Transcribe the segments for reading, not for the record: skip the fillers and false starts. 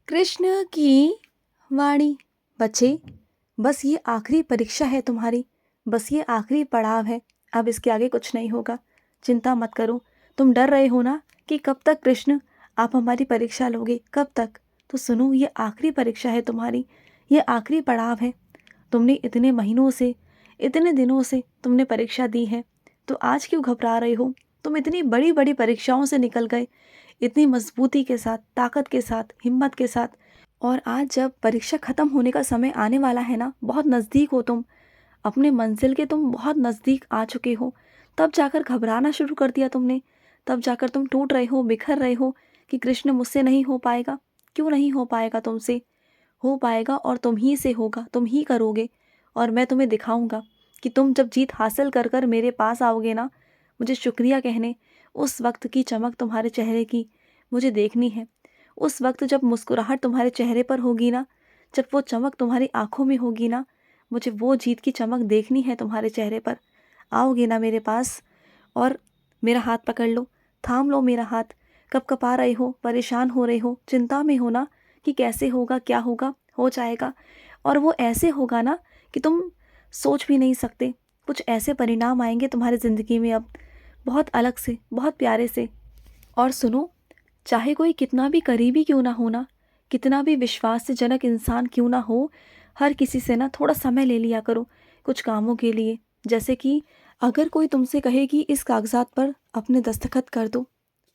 कृष्ण की वाणी। बच्चे, बस ये आखिरी परीक्षा है तुम्हारी। बस ये आखिरी पड़ाव है। अब इसके आगे कुछ नहीं होगा। चिंता मत करो। तुम डर रहे हो ना कि कब तक कृष्ण आप हमारी परीक्षा लोगे, कब तक? तो सुनो, ये आखिरी परीक्षा है तुम्हारी। ये आखिरी पड़ाव है। तुमने इतने महीनों से, इतने दिनों से तुमने परीक्षा दी है, तो आज क्यों घबरा रहे हो? तुम इतनी बड़ी बड़ी परीक्षाओं से निकल गए, इतनी मजबूती के साथ, ताकत के साथ, हिम्मत के साथ। और आज जब परीक्षा ख़त्म होने का समय आने वाला है ना, बहुत नज़दीक हो तुम, अपने मंजिल के तुम बहुत नज़दीक आ चुके हो, तब जाकर घबराना शुरू कर दिया तुमने। तब जाकर तुम टूट रहे हो, बिखर रहे हो कि कृष्ण मुझसे नहीं हो पाएगा। क्यों नहीं हो पाएगा तुमसे? हो पाएगा, और तुम ही से होगा, तुम ही करोगे। और मैं तुम्हें दिखाऊंगा कि तुम जब जीत हासिल कर कर मेरे पास आओगे ना, मुझे शुक्रिया कहने, उस वक्त की चमक तुम्हारे चेहरे की मुझे देखनी है। उस वक्त जब मुस्कुराहट तुम्हारे चेहरे पर होगी ना, जब वो चमक तुम्हारी आंखों में होगी ना, मुझे वो जीत की चमक देखनी है तुम्हारे चेहरे पर। आओगे ना मेरे पास? और मेरा हाथ पकड़ लो, थाम लो मेरा हाथ। कँपा रहे हो, परेशान हो रहे हो, चिंता में हो ना कि कैसे होगा, क्या होगा? हो जाएगा। और वो ऐसे होगा ना कि तुम सोच भी नहीं सकते। कुछ ऐसे परिणाम आएंगे तुम्हारी ज़िंदगी में अब, बहुत अलग से, बहुत प्यारे से। और सुनो, चाहे कोई कितना भी करीबी क्यों ना हो ना, कितना भी विश्वासजनक इंसान क्यों ना हो, हर किसी से ना थोड़ा समय ले लिया करो कुछ कामों के लिए। जैसे कि अगर कोई तुमसे कहे कि इस कागज़ात पर अपने दस्तखत कर दो,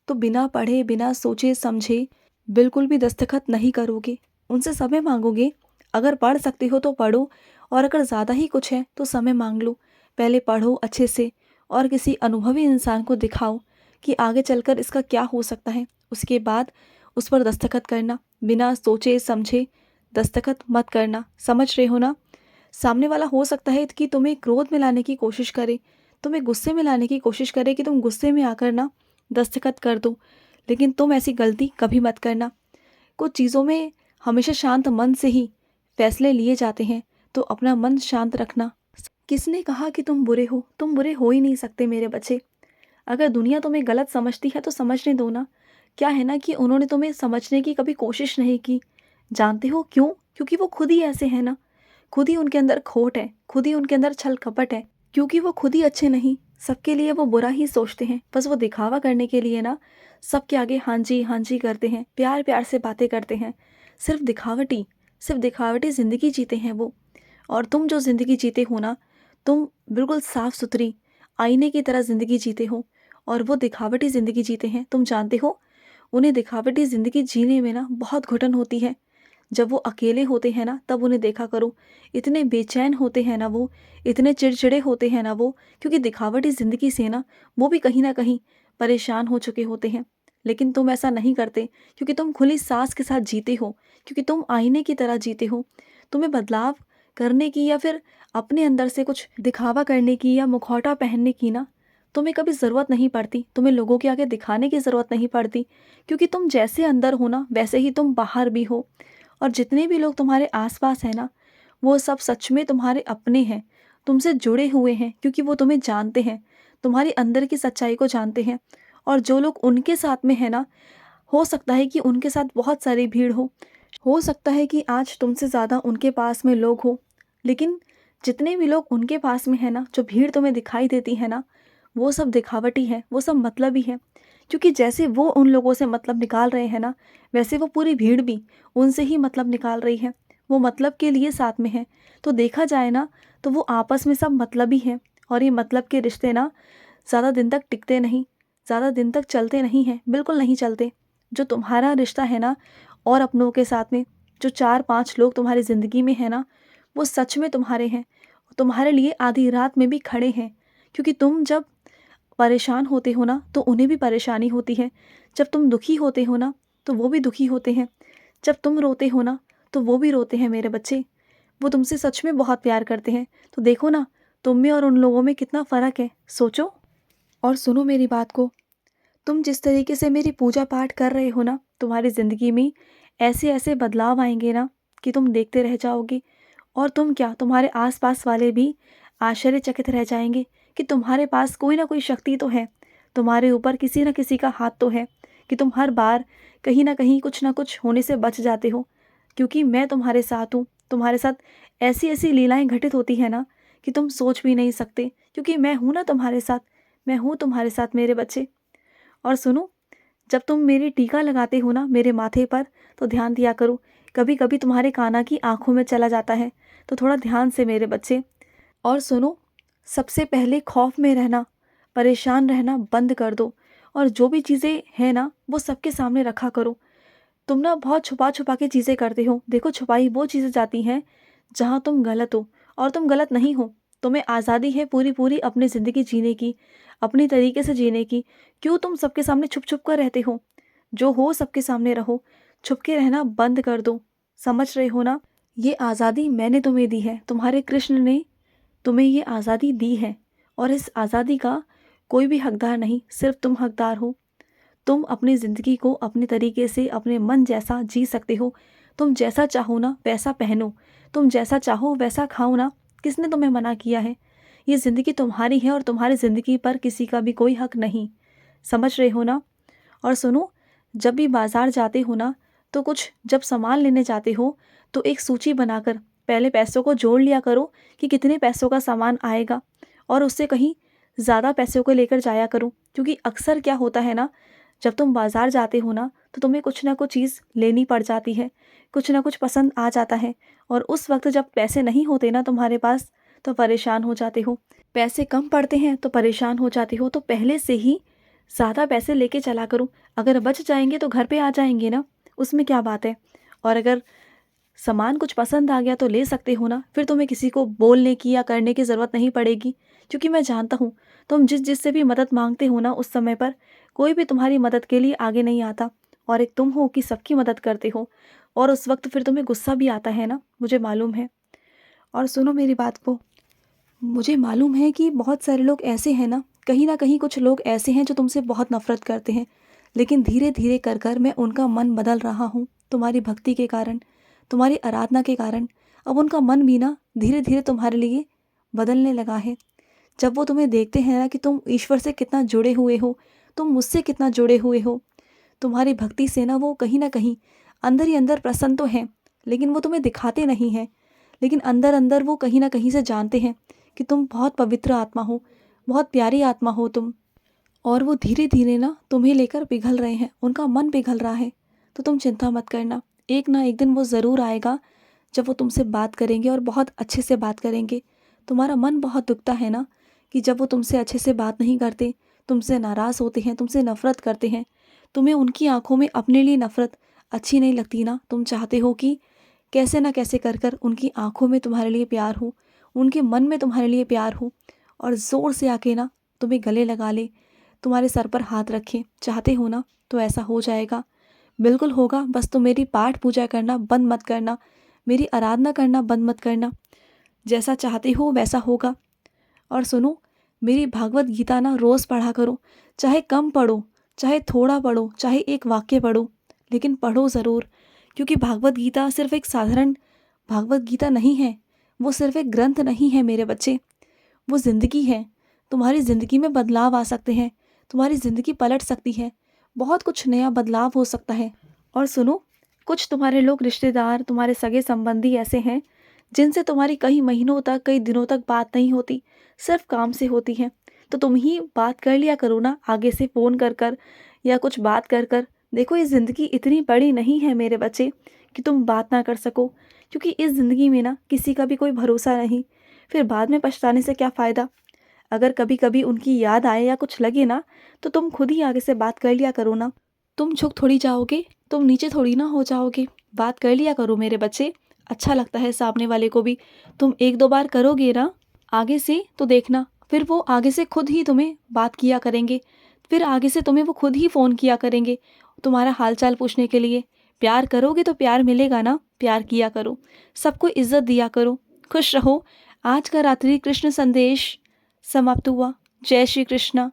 तो बिना पढ़े, बिना सोचे समझे बिल्कुल भी दस्तखत नहीं करोगे। उनसे समय मांगोगे। अगर पढ़ सकते हो तो पढ़ो, और अगर ज़्यादा ही कुछ है तो समय मांग लो। पहले पढ़ो अच्छे से, और किसी अनुभवी इंसान को दिखाओ कि आगे चलकर इसका क्या हो सकता है। उसके बाद उस पर दस्तखत करना। बिना सोचे समझे दस्तखत मत करना। समझ रहे हो ना? सामने वाला हो सकता है कि तुम्हें क्रोध में लाने की कोशिश करे, तुम्हें गुस्से में लाने की कोशिश करे कि तुम गुस्से में आकर ना दस्तखत कर दो, लेकिन तुम ऐसी गलती कभी मत करना। कुछ चीज़ों में हमेशा शांत मन से ही फैसले लिए जाते हैं, तो अपना मन शांत रखना। किसने कहा कि तुम बुरे हो? तुम बुरे हो ही नहीं सकते मेरे बच्चे। अगर दुनिया तुम्हें गलत समझती है तो समझने दो ना। क्या है ना कि उन्होंने तुम्हें समझने की कभी कोशिश नहीं की। जानते हो क्यों? क्योंकि वो खुद ही ऐसे हैं ना। खुद ही उनके अंदर खोट है, खुद ही उनके अंदर छल कपट है। क्योंकि वो खुद ही अच्छे नहीं, सबके लिए वो बुरा ही सोचते हैं। बस वो दिखावा करने के लिए ना सबके आगे हाँ जी करते हैं, प्यार प्यार से बातें करते हैं। सिर्फ दिखावटी ज़िंदगी जीते हैं वो। और तुम जो ज़िंदगी जीते हो ना, तुम बिल्कुल साफ सुथरी आईने की तरह ज़िंदगी जीते हो, और वो दिखावटी ज़िंदगी जीते हैं। तुम जानते हो, उन्हें दिखावटी ज़िंदगी जीने में ना बहुत घुटन होती है। जब वो अकेले होते हैं ना, तब उन्हें देखा करो, इतने बेचैन होते हैं ना वो, इतने चिड़चिड़े होते हैं ना वो, क्योंकि दिखावटी ज़िंदगी से ना वो भी कहीं ना कहीं परेशान हो चुके होते हैं। लेकिन तुम ऐसा नहीं करते, क्योंकि तुम खुली सांस के साथ जीते हो, क्योंकि तुम आईने की तरह जीते हो। तुम्हें बदलाव करने की, या फिर अपने अंदर से कुछ दिखावा करने की, या मुखौटा पहनने की ना तुम्हें कभी ज़रूरत नहीं पड़ती। तुम्हें लोगों के आगे दिखाने की ज़रूरत नहीं पड़ती, क्योंकि तुम जैसे अंदर हो ना, वैसे ही तुम बाहर भी हो। और जितने भी लोग तुम्हारे आसपास हैं ना, वो सब सच में तुम्हारे अपने हैं, तुमसे जुड़े हुए हैं, क्योंकि वो तुम्हें जानते हैं, तुम्हारी अंदर की सच्चाई को जानते हैं। और जो लोग उनके साथ में है ना, हो सकता है कि उनके साथ बहुत सारी भीड़ हो सकता है कि आज तुमसे ज़्यादा उनके पास में लोग हो, लेकिन जितने भी लोग उनके पास में है ना, जो भीड़ तुम्हें दिखाई देती है ना, वो सब दिखावटी है, वो सब मतलबी है। क्योंकि जैसे वो उन लोगों से मतलब निकाल रहे हैं ना, वैसे वो पूरी भीड़ भी उनसे ही मतलब निकाल रही है। वो मतलब के लिए साथ में है। तो देखा जाए ना, तो वो आपस में सब मतलबी हैं। और ये मतलब के रिश्ते ना ज़्यादा दिन तक टिकते नहीं, ज़्यादा दिन तक चलते नहीं हैं, बिल्कुल नहीं चलते। जो तुम्हारा रिश्ता है ना, और अपनों के साथ में जो 4-5 लोग तुम्हारी ज़िंदगी में है ना, वो सच में तुम्हारे हैं। तुम्हारे लिए आधी रात में भी खड़े हैं, क्योंकि तुम जब परेशान होते हो ना, तो उन्हें भी परेशानी होती है। जब तुम दुखी होते हो ना, तो वो भी दुखी होते हैं। जब तुम रोते हो ना, तो वो भी रोते हैं मेरे बच्चे। वो तुमसे सच में बहुत प्यार करते हैं। तो देखो ना, तुम में और उन लोगों में कितना फ़र्क है, सोचो। और सुनो मेरी बात को, तुम जिस तरीके से मेरी पूजा पाठ कर रहे हो ना, तुम्हारी ज़िंदगी में ऐसे ऐसे बदलाव आएंगे ना कि तुम देखते रह जाओगे। और तुम क्या, तुम्हारे आसपास वाले भी आश्चर्यचकित रह जाएंगे कि तुम्हारे पास कोई ना कोई शक्ति तो है, तुम्हारे ऊपर किसी न किसी का हाथ तो है, कि तुम हर बार कहीं ना कहीं कुछ ना कुछ होने से बच जाते हो, क्योंकि मैं तुम्हारे साथ हूँ। तुम्हारे साथ ऐसी ऐसी लीलाएं घटित होती है ना कि तुम सोच भी नहीं सकते, क्योंकि मैं हूँ ना तुम्हारे साथ, मैं हूँ तुम्हारे साथ मेरे बच्चे। और सुनो, जब तुम मेरी टीका लगाते हो ना मेरे माथे पर, तो ध्यान दिया करो, कभी कभी तुम्हारे काना की आंखों में चला जाता है, तो थोड़ा ध्यान से मेरे बच्चे। और सुनो, सबसे पहले खौफ में रहना, परेशान रहना बंद कर दो, और जो भी चीज़ें हैं ना वो सबके सामने रखा करो। तुम ना बहुत छुपा छुपा के चीज़ें करते हो। देखो, छुपाई वो चीज़ें जाती हैं जहाँ तुम गलत हो, और तुम गलत नहीं हो। तुम्हें आज़ादी है पूरी पूरी अपनी ज़िंदगी जीने की, अपनी तरीके से जीने की। क्यों तुम सबके सामने छुप छुप कर रहते हो? जो हो सबके सामने रहो, छुप के रहना बंद कर दो। समझ रहे हो ना? ये आज़ादी मैंने तुम्हें दी है, तुम्हारे कृष्ण ने तुम्हें ये आज़ादी दी है, और इस आज़ादी का कोई भी हकदार नहीं, सिर्फ तुम हकदार हो। तुम अपनी ज़िंदगी को अपने तरीके से अपने मन जैसा जी सकते हो। तुम जैसा चाहो ना वैसा पहनो, तुम जैसा चाहो वैसा खाओ ना। किसने तुम्हें मना किया है? ये ज़िंदगी तुम्हारी है, और तुम्हारी ज़िंदगी पर किसी का भी कोई हक नहीं। समझ रहे हो ना? और सुनो, जब भी बाज़ार जाते हो ना, तो कुछ जब सामान लेने जाते हो तो एक सूची बनाकर पहले पैसों को जोड़ लिया करो कि कितने पैसों का सामान आएगा, और उससे कहीं ज़्यादा पैसों को लेकर जाया करो। क्योंकि अक्सर क्या होता है ना, जब तुम बाज़ार जाते हो ना तो तुम्हें कुछ ना कुछ चीज़ लेनी पड़ जाती है, कुछ ना कुछ पसंद आ जाता है, और उस वक्त जब पैसे नहीं होते ना तुम्हारे पास, तो परेशान हो जाते हो। पैसे कम पड़ते हैं तो परेशान हो जाते हो, तो पहले से ही ज़्यादा पैसे लेके चला करो। अगर बच जाएंगे तो घर पे आ जाएंगे ना, उसमें क्या बात है। और अगर सामान कुछ पसंद आ गया तो ले सकते हो ना, फिर तुम्हें किसी को बोलने की या करने की ज़रूरत नहीं पड़ेगी। क्योंकि मैं जानता हूँ, तुम जिससे भी मदद मांगते हो ना, उस समय पर कोई भी तुम्हारी मदद के लिए आगे नहीं आता। और एक तुम हो कि सबकी मदद करते हो, और उस वक्त फिर तुम्हें गुस्सा भी आता है ना, मुझे मालूम है। और सुनो मेरी बात को, मुझे मालूम है कि बहुत सारे लोग ऐसे हैं ना कहीं कुछ लोग ऐसे हैं जो तुमसे बहुत नफरत करते हैं, लेकिन धीरे धीरे कर कर मैं उनका मन बदल रहा हूँ। तुम्हारी भक्ति के कारण, तुम्हारी आराधना के कारण अब उनका मन भी ना धीरे धीरे तुम्हारे लिए बदलने लगा है। जब वो तुम्हें देखते हैं ना कि तुम ईश्वर से कितना जुड़े हुए हो, तुम मुझसे कितना जुड़े हुए हो, तुम्हारी भक्ति से ना कहीं अंदर ही अंदर प्रसन्न तो हैं, लेकिन वो तुम्हें दिखाते नहीं हैं। लेकिन अंदर अंदर वो कहीं ना कहीं से जानते हैं कि तुम बहुत पवित्र आत्मा हो, बहुत प्यारी आत्मा हो तुम। और वो धीरे धीरे ना तुम्हें लेकर पिघल रहे हैं, उनका मन पिघल रहा है। तो तुम चिंता मत करना, एक ना एक दिन वो ज़रूर आएगा जब वो तुमसे बात करेंगे, और बहुत अच्छे से बात करेंगे। तुम्हारा मन बहुत दुखता है ना कि जब वो तुमसे अच्छे से बात नहीं करते, तुमसे नाराज़ होते हैं, तुमसे नफ़रत करते हैं। तुम्हें उनकी आंखों में अपने लिए नफ़रत अच्छी नहीं लगती ना। तुम चाहते हो कि कैसे ना कैसे कर कर उनकी आंखों में तुम्हारे लिए प्यार हो, उनके मन में तुम्हारे लिए प्यार हो, और ज़ोर से आके ना तुम्हें गले लगा ले, तुम्हारे सर पर हाथ रखे। चाहते हो ना तो ऐसा हो जाएगा, बिल्कुल होगा। बस तुम मेरी पाठ पूजा करना बंद मत करना, मेरी आराधना करना बंद मत करना। जैसा चाहते हो वैसा होगा। और सुनो, मेरी भागवत गीता ना रोज़ पढ़ा करो, चाहे कम पढ़ो, चाहे थोड़ा पढ़ो, चाहे एक वाक्य पढ़ो, लेकिन पढ़ो ज़रूर। क्योंकि भागवत गीता सिर्फ एक साधारण भागवत गीता नहीं है, वो सिर्फ एक ग्रंथ नहीं है मेरे बच्चे, वो ज़िंदगी है। तुम्हारी ज़िंदगी में बदलाव आ सकते हैं, तुम्हारी ज़िंदगी पलट सकती है, बहुत कुछ नया बदलाव हो सकता है। और सुनो, कुछ तुम्हारे लोग रिश्तेदार, तुम्हारे सगे संबंधी ऐसे हैं जिनसे तुम्हारी कई महीनों तक, कई दिनों तक बात नहीं होती, सिर्फ काम से होती है। तो तुम ही बात कर लिया करो ना, आगे से फ़ोन कर कर या कुछ बात कर कर। देखो, ये ज़िंदगी इतनी बड़ी नहीं है मेरे बच्चे कि तुम बात ना कर सको, क्योंकि इस ज़िंदगी में ना किसी का भी कोई भरोसा नहीं। फिर बाद में पछताने से क्या फ़ायदा। अगर कभी कभी उनकी याद आए या कुछ लगे ना, तो तुम खुद ही आगे से बात कर लिया करो ना। तुम झुक थोड़ी जाओगे, तुम नीचे थोड़ी ना हो जाओगे। बात कर लिया करो मेरे बच्चे, अच्छा लगता है सामने वाले को भी। तुम एक दो बार करोगे ना आगे से, तो देखना फिर वो आगे से खुद ही तुम्हें बात किया करेंगे, फिर आगे से तुम्हें वो खुद ही फ़ोन किया करेंगे तुम्हारा हालचाल पूछने के लिए। प्यार करोगे तो प्यार मिलेगा ना, प्यार किया करो, सबको इज्जत दिया करो। खुश रहो। आज का रात्रि कृष्ण संदेश समाप्त हुआ। जय श्री कृष्णा।